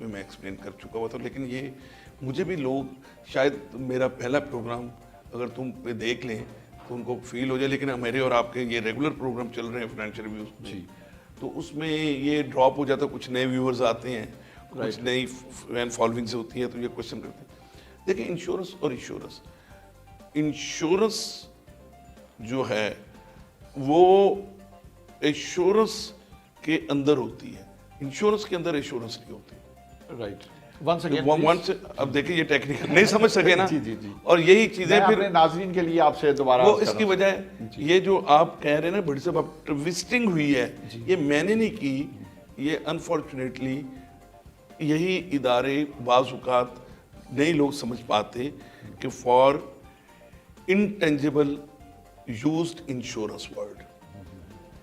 اس میں میں ایکسپلین کر چکا ہوا تھا. لیکن یہ مجھے بھی لوگ شاید میرا پہلا پروگرام اگر تم پہ دیکھ لیں تو ان کو فیل ہو جائے, لیکن میرے اور آپ کے یہ ریگولر پروگرام چل رہے ہیں فائنینشیل ریویوز جی, تو اس میں یہ ڈراپ ہو جاتا ہے, کچھ نئے ویورز آتے ہیں, کچھ نئی فین فالوئنگ سے ہوتی ہے, تو یہ کوشچن کرتے ہیں. دیکھیں انشورنس اور انشورنس جو ہے وہ ایشورنس کے اندر ہوتی ہے, انشورنس کے اندر ایشورنس نہیں ہوتی. رائٹ. اب دیکھیں یہ ٹیکنیکل نہیں سمجھ سکے نا, جی. اور یہی چیزیں پھر ناظرین کے لیے آپ سے دوبارہ وہ اس کی وجہ ہے یہ جو آپ کہہ رہے ہیں نا بڑی صاحب ٹویسٹنگ ہوئی ہے, یہ میں نے نہیں کی, یہ انفارچونیٹلی یہی ادارے بعض اوقات نہیں لوگ سمجھ پاتے کہ for intangible used insurance word,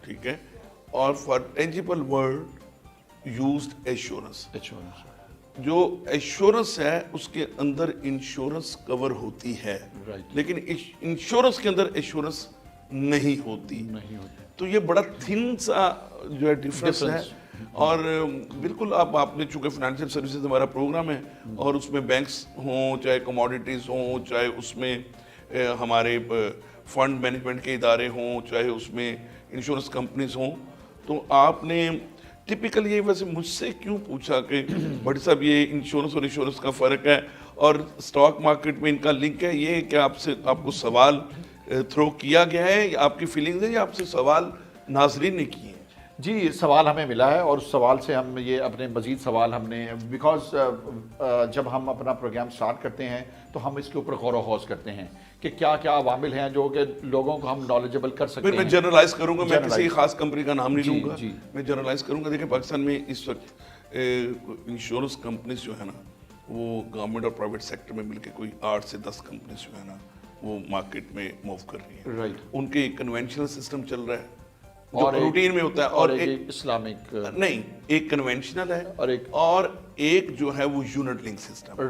ٹھیک ہے, اور for tangible word used assurance. جو ایشورنس ہے اس کے اندر انشورنس کور ہوتی ہے, لیکن انشورنس کے اندر ایشورنس نہیں ہوتی. تو یہ بڑا تھن سا جو ہے ڈفرنس ہے. اور بالکل آپ نے چونکہ فائنینشیل سروسز ہمارا پروگرام ہے, اور اس میں بینکس ہوں, چاہے کموڈیٹیز ہوں, چاہے اس میں ہمارے فنڈ مینجمنٹ کے ادارے ہوں, چاہے اس میں انشورنس کمپنیز ہوں, تو آپ نے ٹپیکل یہ ویسے مجھ سے کیوں پوچھا کہ بھٹ صاحب یہ انشورنس اور انشورنس کا فرق ہے اور اسٹاک مارکیٹ میں ان کا لنک ہے, یہ کہ آپ کو سوال تھرو کیا گیا ہے, یا آپ کی فیلنگز ہے, یا آپ سے سوال ناظرین نے کیے ہیں؟ جی سوال ہمیں ملا ہے, اور اس سوال سے ہم یہ اپنے مزید سوال ہم نے, بیکاز جب ہم اپنا پروگرام سٹارٹ کرتے ہیں تو ہم اس کے اوپر غور و خوض کرتے ہیں کہ کیا کیا عوامل ہیں جو کہ لوگوں کو ہم نالجبل کر سکتے ہیں. میں جنرلائز کروں گا, میں کسی خاص کمپنی کا نام نہیں لوں گا, میں جنرلائز کروں گا. دیکھیں پاکستان میں اس وقت انشورنس کمپنیز جو ہے نا وہ گورنمنٹ اور پرائیویٹ سیکٹر میں مل کے کوئی 8 سے 10 کمپنیز جو ہے نا وہ مارکیٹ میں موو کر رہی ہیں. ان کے کنونشنل سسٹم چل رہا ہے جو روٹین میں ہوتا ہے, اور ایک اسلامک نہیں, ایک کنونشنل ہے, اور ایک جو ہے وہ یونٹ لنک سسٹم.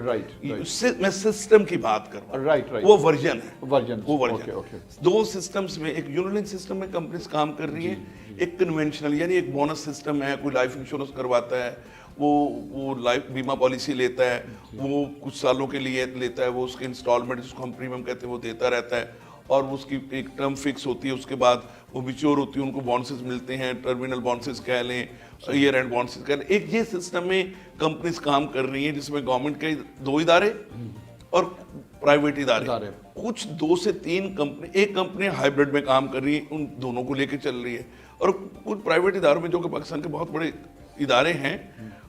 میں سسٹم کی بات کر رہا ہوں, وہ ورژن ہے. دو سسٹمز میں, ایک یونٹ لنک سسٹم میں کمپنیز کام کر رہی ہیں, ایک کنونشنل یعنی ایک بونس سسٹم ہے, کوئی لائف انشورنس کرواتا ہے, وہ لائف بیمہ پالیسی لیتا ہے, وہ کچھ سالوں کے لیے لیتا ہے, وہ اس کے انسٹالمنٹ جس کو ہم پریمیم کہتے ہیں وہ دیتا رہتا ہے, اور اس کی ایک ٹرم فکس ہوتی ہے, اس کے بعد وہ میچور ہوتی ہے, ان کو بونسز ملتے ہیں, ٹرمینل بونسز کہہ لیں, ایئر اینڈ بونسز کہہ لیں. ایک یہ سسٹم میں کمپنیز کام کر رہی ہیں جس میں گورنمنٹ کے 2 ادارے اور پرائیویٹ ادارے, کچھ 2 سے 3 کمپنی, ایک کمپنی ہائیبرڈ میں کام کر رہی ہے, ان دونوں کو لے کے چل رہی ہے, اور کچھ پرائیویٹ اداروں میں جو کہ پاکستان کے بہت بڑے ادارے ہیں,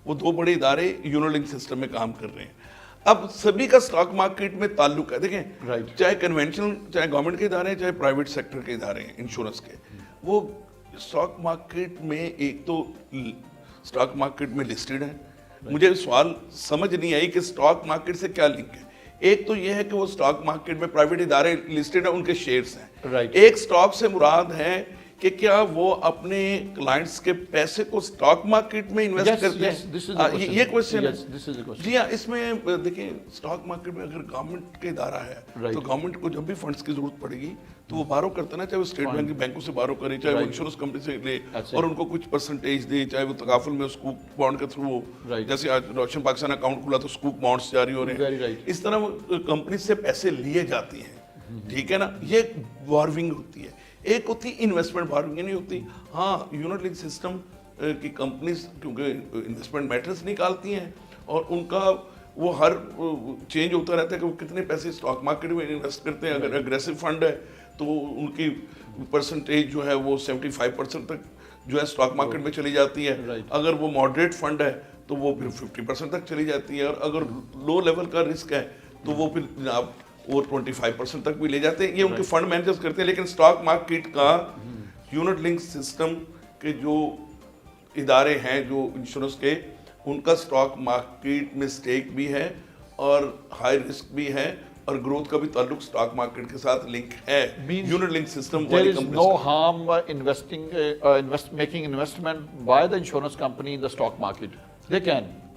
وہ 2 بڑے ادارے یونٹ لنک سسٹم میں کام کر رہے ہیں. اب سبھی کا سٹاک مارکیٹ میں تعلق ہے. دیکھیں چاہے کنونشنل, چاہے گورنمنٹ کے ادارے ہیں, چاہے پرائیویٹ سیکٹر کے ادارے ہیں انشورنس کے, وہ سٹاک مارکیٹ میں ایک تو سٹاک مارکیٹ میں لسٹڈ ہے. مجھے سوال سمجھ نہیں آئی کہ سٹاک مارکیٹ سے کیا لنک ہے. ایک تو یہ ہے کہ وہ سٹاک مارکیٹ میں پرائیویٹ ادارے لسٹڈ ہیں, ان کے شیئرز ہیں. ایک سٹاک سے مراد ہے کہ کیا وہ اپنے کلائنٹس کے پیسے کو سٹاک مارکیٹ میں انویسٹ کرتے ہیں, یہ کوشچن ہے. جی ہاں, اس میں دیکھیں سٹاک مارکیٹ میں اگر گورنمنٹ کا ادارہ ہے تو گورنمنٹ کو جب بھی فنڈز کی ضرورت پڑے گی تو وہ بارو کرتا ہے نا, چاہے وہ اسٹیٹ بینک بینکوں سے بارو کرے, چاہے وہ انشورنس کمپنی سے لے اور ان کو کچھ پرسنٹیج دے, چاہے وہ تغافل میں سکوک بانڈ کے تھرو, جیسے آج روشن پاکستان اکاؤنٹ کھلا تو سکوک بانڈز جاری ہو رہے ہیں, اس طرح وہ کمپنی سے پیسے لیے جاتی ہیں. ٹھیک ہے نا, یہ بارونگ ہوتی ہے. ایک ہوتی انویسٹمنٹ بارونگ, نہیں ہوتی. ہاں یونٹ لنک سسٹم کی کمپنیز کیونکہ انویسٹمنٹ میٹرز نکالتی ہیں, اور ان کا وہ ہر چینج ہوتا رہتا ہے کہ وہ کتنے پیسے اسٹاک مارکیٹ میں انویسٹ کرتے ہیں. اگر اگریسو فنڈ ہے تو ان کی پرسنٹیج جو ہے وہ 75% تک جو ہے اسٹاک مارکیٹ میں چلی جاتی ہے. اگر وہ ماڈریٹ فنڈ ہے تو وہ پھر 50% تک چلی جاتی ہے, اور اگر لو لیول کا رسک ہے تو وہ پھر جناب وہ 25% تک بھی لے جاتے ہیں. یہ ان کے فنڈ مینیجرز کرتے ہیں. لیکن اسٹاک مارکیٹ کا یونٹ لنک سسٹم کے جو ادارے ہیں جو انشورنس کے, ان کا اسٹاک مارکیٹ میں اسٹیک بھی ہے اور ہائی رسک بھی ہے, اور گروتھ کا بھی تعلق اسٹاک مارکیٹ کے ساتھ لنک ہے. Unit link system there is no harm making investment by the insurance company in the stock market. They can.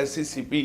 SCCP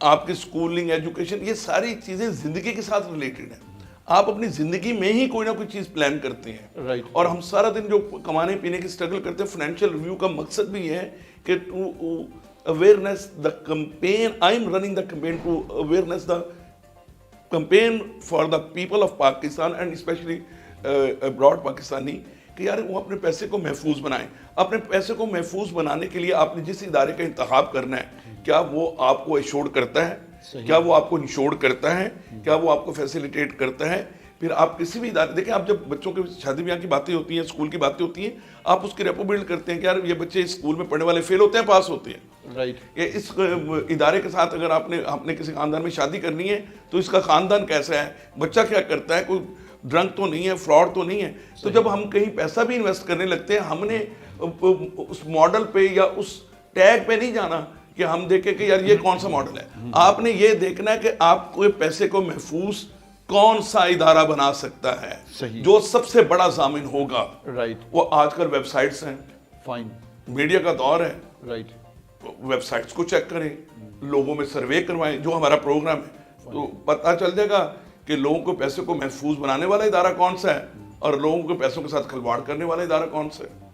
آپ کی اسکولنگ, ایجوکیشن, یہ ساری چیزیں زندگی کے ساتھ ریلیٹڈ ہیں. آپ اپنی زندگی میں ہی کوئی نہ کوئی چیز پلان کرتے ہیں, اور ہم سارا دن جو کمانے پینے کی اسٹرگل کرتے ہیں, فائنینشیل ریویو کا مقصد بھی یہ ہے کہ to awareness the campaign, I am running the campaign to awareness the campaign for the people of Pakistan and specially abroad Pakistani, کہ یار وہ اپنے پیسے کو محفوظ بنائیں. اپنے پیسے کو محفوظ بنانے کے لیے آپ نے جس ادارے کا انتخاب کرنا ہے, کیا وہ آپ کو ایشورڈ کرتا ہے, کیا وہ آپ کو انشورڈ کرتا ہے, کیا وہ آپ کو فیسیلیٹیٹ کرتا ہے. پھر آپ کسی بھی ادارے, دیکھیں آپ جب بچوں کے شادی بیاہ کی باتیں ہوتی ہیں, اسکول کی باتیں ہوتی ہیں, آپ اس کی ریپو بلڈ کرتے ہیں کہ یار یہ بچے اسکول میں پڑھنے والے فیل ہوتے ہیں, پاس ہوتے ہیں. یہ اس ادارے کے ساتھ اگر آپ نے کسی خاندان میں شادی کرنی ہے تو اس کا خاندان کیسا ہے, بچہ کیا کرتا ہے, کوئی ڈرنک تو نہیں ہے, فراڈ تو نہیں ہے. تو جب ہم کہیں پیسہ بھی انویسٹ کرنے لگتے ہیں, ہم نے اس ماڈل پہ یا اس ٹیگ پہ نہیں جانا کہ ہم دیکھیں کہ یار یہ کون سا ماڈل ہے. آپ نے یہ دیکھنا ہے کہ آپ کو پیسے کو محفوظ کون سا ادارہ بنا سکتا ہے, جو سب سے بڑا ضامن ہوگا. وہ آج کل ویب سائٹس ہیں, میڈیا کا دور ہے, ویب سائٹس کو چیک کریں, لوگوں میں سروے کروائیں, جو ہمارا پروگرام ہے, تو پتہ چل جائے گا کہ لوگوں کو پیسے کو محفوظ بنانے والا ادارہ کون سا ہے اور لوگوں کے پیسوں کے ساتھ کھلواڑ کرنے والا ادارہ کون سا ہے.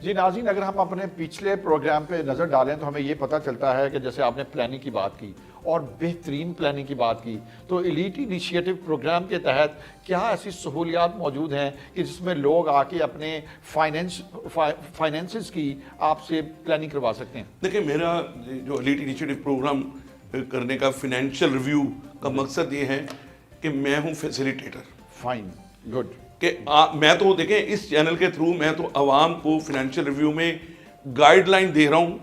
جی ناظرین, اگر ہم اپنے پچھلے پروگرام پہ نظر ڈالیں تو ہمیں یہ پتہ چلتا ہے کہ جیسے آپ نے پلاننگ کی بات کی اور بہترین پلاننگ کی بات کی, تو ایلیٹ انیشیٹو پروگرام کے تحت کیا ایسی سہولیات موجود ہیں کہ جس میں لوگ آ کے اپنے فائنینسز کی آپ سے پلاننگ کروا سکتے ہیں؟ دیکھیں, میرا جو ایلیٹ انیشیٹو پروگرام کرنے کا فائنینشیل ریویو کا مقصد یہ ہے کہ میں ہوں فیسیلیٹیٹر. گڈ. کہ میں تو دیکھیں اس چینل کے تھرو میں تو عوام کو فائنینشیل ریویو میں گائیڈ لائن دے رہا ہوں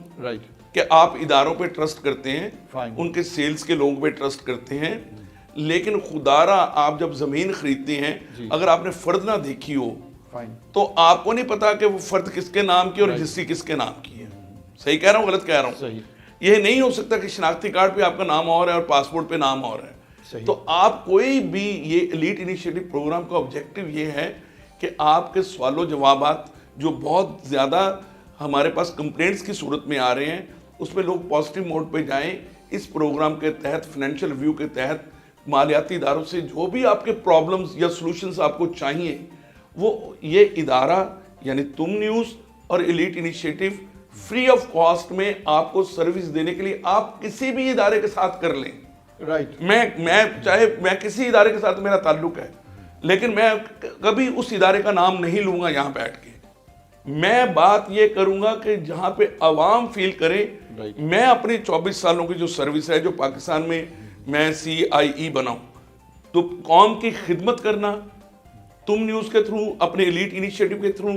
کہ آپ اداروں پہ ٹرسٹ کرتے ہیں, ان کے سیلز کے لوگوں پہ ٹرسٹ کرتے ہیں, لیکن خدارا آپ جب زمین خریدتے ہیں, اگر آپ نے فرد نہ دیکھی ہو تو آپ کو نہیں پتا کہ وہ فرد کس کے نام کی اور رجسٹری کس کے نام کی ہے. صحیح کہہ رہا ہوں, غلط کہہ رہا ہوں؟ یہ نہیں ہو سکتا کہ شناختی کارڈ پہ آپ کا نام اور ہے اور پاسپورٹ پہ نام اور ہے. تو آپ کوئی بھی, یہ ایلیٹ انیشیٹو پروگرام کا آبجیکٹو یہ ہے کہ آپ کے سوال و جوابات جو بہت زیادہ ہمارے پاس کمپلینٹس کی صورت میں آ رہے ہیں, اس میں لوگ پازیٹیو موڈ پہ جائیں. اس پروگرام کے تحت, فائنینشیل ریویو کے تحت مالیاتی اداروں سے جو بھی آپ کے پرابلمز یا سلوشنز آپ کو چاہیے, وہ یہ ادارہ یعنی تم نیوز اور elite initiative free of cost میں آپ کو سروس دینے کے لیے آپ کسی بھی ادارے کے ساتھ کر لیں. میں چاہے میں کسی ادارے کے ساتھ میرا تعلق ہے, لیکن میں کبھی اس ادارے کا نام نہیں لوں گا یہاں بیٹھ کے. میں بات یہ کروں گا کہ جہاں پہ عوام فیل کرے. میں اپنی 24 سالوں کی جو سروس ہے, جو پاکستان میں CIE بناؤں, تو قوم کی خدمت کرنا, تم نیوز کے تھرو, اپنے ایلیٹ انیشیٹو کے تھرو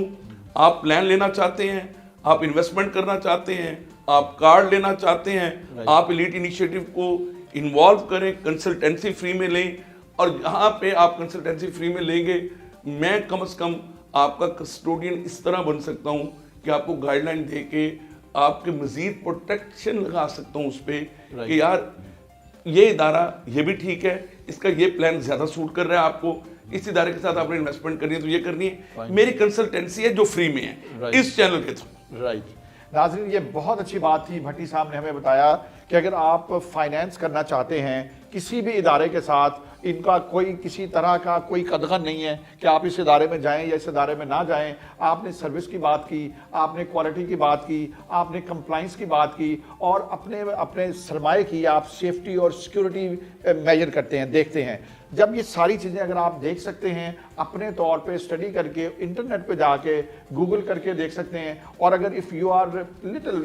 آپ پلان لینا چاہتے ہیں, آپ انویسٹمنٹ کرنا چاہتے ہیں, آپ کارڈ لینا چاہتے ہیں, آپ ایلیٹ انیشیٹو کو انوالو کریں, کنسلٹنسی فری میں لیں. اور جہاں پہ آپ کنسلٹنسی فری میں لیں گے, میں کم از کم آپ کا کسٹوڈین اس طرح بن سکتا ہوں کہ آپ کو گائیڈ لائن دے کے آپ کے مزید پروٹیکشن لگا سکتا ہوں اس پہ کہ یار یہ ادارہ یہ بھی ٹھیک ہے, اس کا یہ پلان زیادہ سوٹ کر رہا ہے آپ کو, اس ادارے کے ساتھ آپ نے انویسٹمنٹ کرنی ہے تو یہ کرنی ہے. میری کنسلٹنسی ہے جو فری میں ہے اس چینل کے تھرو. ناظرین, یہ بہت اچھی بات تھی. بھٹی صاحب نے ہمیں بتایا کہ اگر آپ فائنینس کرنا چاہتے ہیں کسی بھی ادارے کے ساتھ, ان کا کوئی کسی طرح کا کوئی قدغن نہیں ہے کہ آپ اس ادارے میں جائیں یا اس ادارے میں نہ جائیں. آپ نے سروس کی بات کی, آپ نے کوالٹی کی بات کی, آپ نے کمپلائنس کی بات کی, اور اپنے سرمایہ کی آپ سیفٹی اور سیکیورٹی میجر کرتے ہیں, دیکھتے ہیں. جب یہ ساری چیزیں اگر آپ دیکھ سکتے ہیں, اپنے طور پہ اسٹڈی کر کے, انٹرنیٹ پہ جا کے گوگل کر کے دیکھ سکتے ہیں, اور اگر if you are little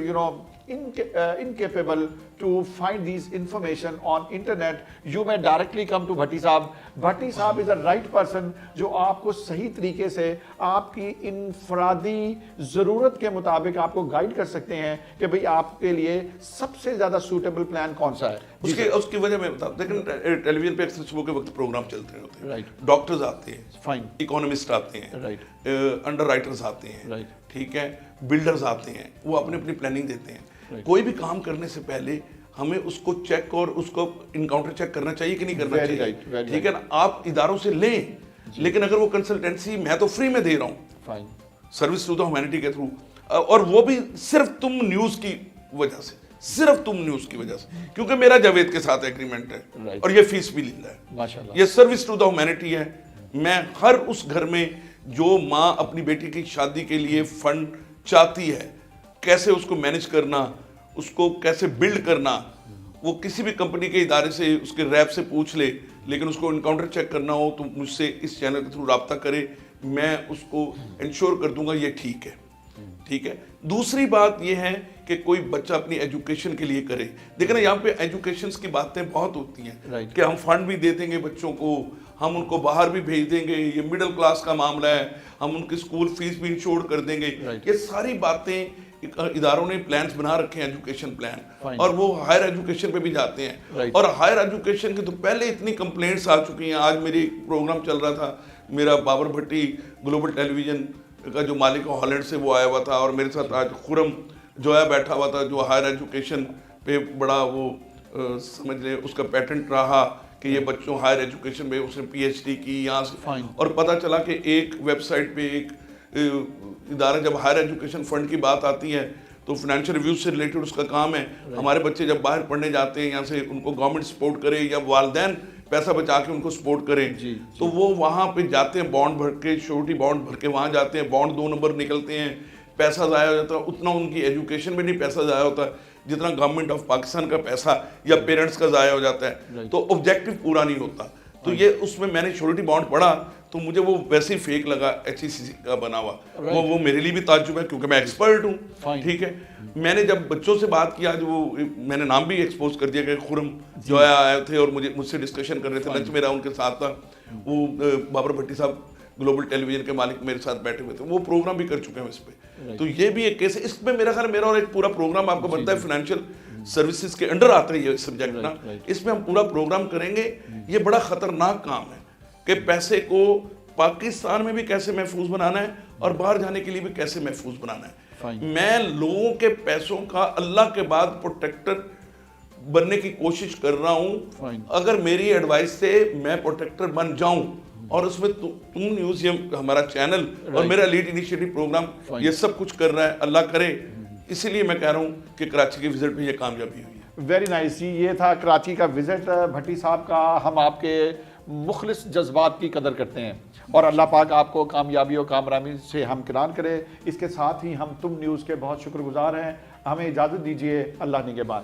incapable to find these information on internet, you may directly come to Bhatti Saab. Bhatti Saab is the right person جو آپ کو صحیح طریقے سے آپ کی انفرادی ضرورت کے مطابق آپ کو گائیڈ کر سکتے ہیں کہ بھئی آپ کے لیے سب سے زیادہ سوٹیبل پلان کون سا ہے. اس کی وجہ میں بتاؤں, لیکن ٹیلی ویژن پہ اکثر صبح کے وقت پروگرام چلتے ہوتے ہیں, ڈاکٹرز آتے ہیں, اکانومسٹ آتے ہیں, انڈر رائٹرز آتے ہیں, ٹھیک ہے, بلڈرز آتے ہیں, وہ اپنی پلاننگ دیتے ہیں. کوئی بھی کام کرنے سے پہلے ہمیں اس کو چیک اور اس کو انکاؤنٹر چیک کرنا چاہیے کہ نہیں کرنا چاہیے, ٹھیک ہے نا. آپ اداروں سے لیں, لیکن اگر وہ کنسلٹنسی میں تو فری میں دے رہا ہوں, سروس ٹو دا ہیومینٹی کے تھرو, اور وہ بھی صرف تم نیوز کی وجہ سے, صرف تم نیوز کی وجہ سے, کیونکہ میرا جاوید کے ساتھ ایگریمنٹ ہے اور یہ فیس بھی لیتا ہے. ماشاءاللہ. یہ سروس ٹو دا ہیومینٹی ہے. میں ہر اس گھر میں جو ماں اپنی بیٹی کی شادی کے لیے فنڈ چاہتی ہے, کیسے اس کو مینج کرنا, اس کو کیسے بلڈ کرنا, وہ کسی بھی کمپنی کے ادارے سے اس کے ریپ سے پوچھ لے, لیکن اس کو انکاؤنٹر چیک کرنا ہو تو مجھ سے اس چینل کے تھرو رابطہ کرے, میں اس کو انشور کر دوں گا یہ ٹھیک ہے. ٹھیک ہے. دوسری بات یہ ہے کہ کوئی بچہ اپنی ایجوکیشن کے لیے کرے. دیکھیں نا یہاں پہ ایجوکیشنز کی باتیں بہت ہوتی ہیں کہ ہم فنڈ بھی دے دیں گے بچوں کو, ہم ان کو باہر بھی بھیج دیں گے, یہ مڈل کلاس کا معاملہ ہے, ہم ان کی اسکول فیس بھی انشور کر دیں گے. یہ ساری باتیں اداروں نے پلانز بنا رکھے ہیں, ایجوکیشن پلان, اور وہ ہائر ایجوکیشن پہ بھی جاتے ہیں. اور ہائر ایجوکیشن کے تو پہلے اتنی کمپلینٹس آ چکی ہیں. آج میری پروگرام چل رہا تھا, میرا بابر بھٹی گلوبل ٹیلی ویژن کا جو مالک ہے ہالینڈ سے وہ آیا ہوا تھا, اور میرے ساتھ آج خرم جو ہے بیٹھا ہوا تھا, جو ہائر ایجوکیشن پہ بڑا وہ سمجھ لیں اس کا پیٹنٹ رہا کہ یہ بچوں ہائر ایجوکیشن میں اس نے پی ایچ ڈی کی یہاں سے. اور پتہ چلا کہ ایک ویب سائٹ پہ ایک ادارہ, جب ہائر ایجوکیشن فنڈ کی بات آتی ہے تو فائنینشیل ریویو سے ریلیٹڈ اس کا کام ہے. ہمارے بچے جب باہر پڑھنے جاتے ہیں یہاں سے, ان کو گورنمنٹ سپورٹ کرے یا والدین پیسہ بچا کے ان کو سپورٹ کریں, تو وہ وہاں پہ جاتے ہیں بانڈ بھر کے, شورٹی بانڈ بھر کے وہاں جاتے ہیں, بانڈ 2 نمبر نکلتے ہیں, پیسہ ضائع ہو جاتا ہے. اتنا ان کی ایجوکیشن میں نہیں پیسہ ضائع ہوتا جتنا گورنمنٹ آف پاکستان کا پیسہ یا پیرنٹس کا ضائع ہو جاتا ہے. تو آبجیکٹو پورا نہیں ہوتا. تو یہ اس میں نے شورٹی بانڈ پڑھا تو مجھے وہ ویسے ہی فیک لگا, HECC کا بنا ہوا. وہ میرے لیے بھی تعجب ہے کیونکہ میں ایکسپرٹ ہوں. ٹھیک ہے. میں نے جب بچوں سے بات کیا, جو وہ میں نے نام بھی ایکسپوز کر دیا کہ خرم جو آئے تھے اور مجھ سے ڈسکشن کر رہے تھے, لنچ میرا ان کے ساتھ تھا. وہ بابر بھٹی صاحب گلوبل ٹیلی ویژن کے مالک میرے ساتھ بیٹھے ہوئے تھے, وہ پروگرام بھی کر چکے ہیں اس پہ. تو یہ بھی ایک کیس ہے. اس میں میرا خیال میرا اور ایک پورا پروگرام آپ کو بنتا ہے, فائنینشیل سروسز کے انڈر آتا ہے یہ سبجیکٹ نا, اس میں ہم پورا پروگرام کریں گے. یہ بڑا خطرناک کام ہے کہ پیسے کو پاکستان میں بھی کیسے محفوظ بنانا ہے اور باہر جانے کے لیے بھی کیسے محفوظ بنانا ہے. میں لوگوں کے پیسوں کا اللہ کے بعد پروٹیکٹر بننے کی کوشش کر رہا ہوں. اگر میری ایڈوائس سے میں پروٹیکٹر بن جاؤں, اور اس میں تم نیوز, یہ ہمارا چینل اور میرا لیڈ انیشیٹو پروگرام یہ سب کچھ کر رہا ہے, اللہ کرے. اسی لیے میں کہہ رہا ہوں کہ کراچی کے وزٹ میں یہ کامیابی ہوئی ہے. ویری نائس جی. یہ تھا کراچی کا وزٹ بھٹی صاحب کا. ہم آپ کے مخلص جذبات کی قدر کرتے ہیں, اور اللہ پاک آپ کو کامیابی و کامرانی سے ہمکنان کرے. اس کے ساتھ ہی ہم تم نیوز کے بہت شکر گزار ہیں. ہمیں اجازت دیجیے. اللہ نگہبان.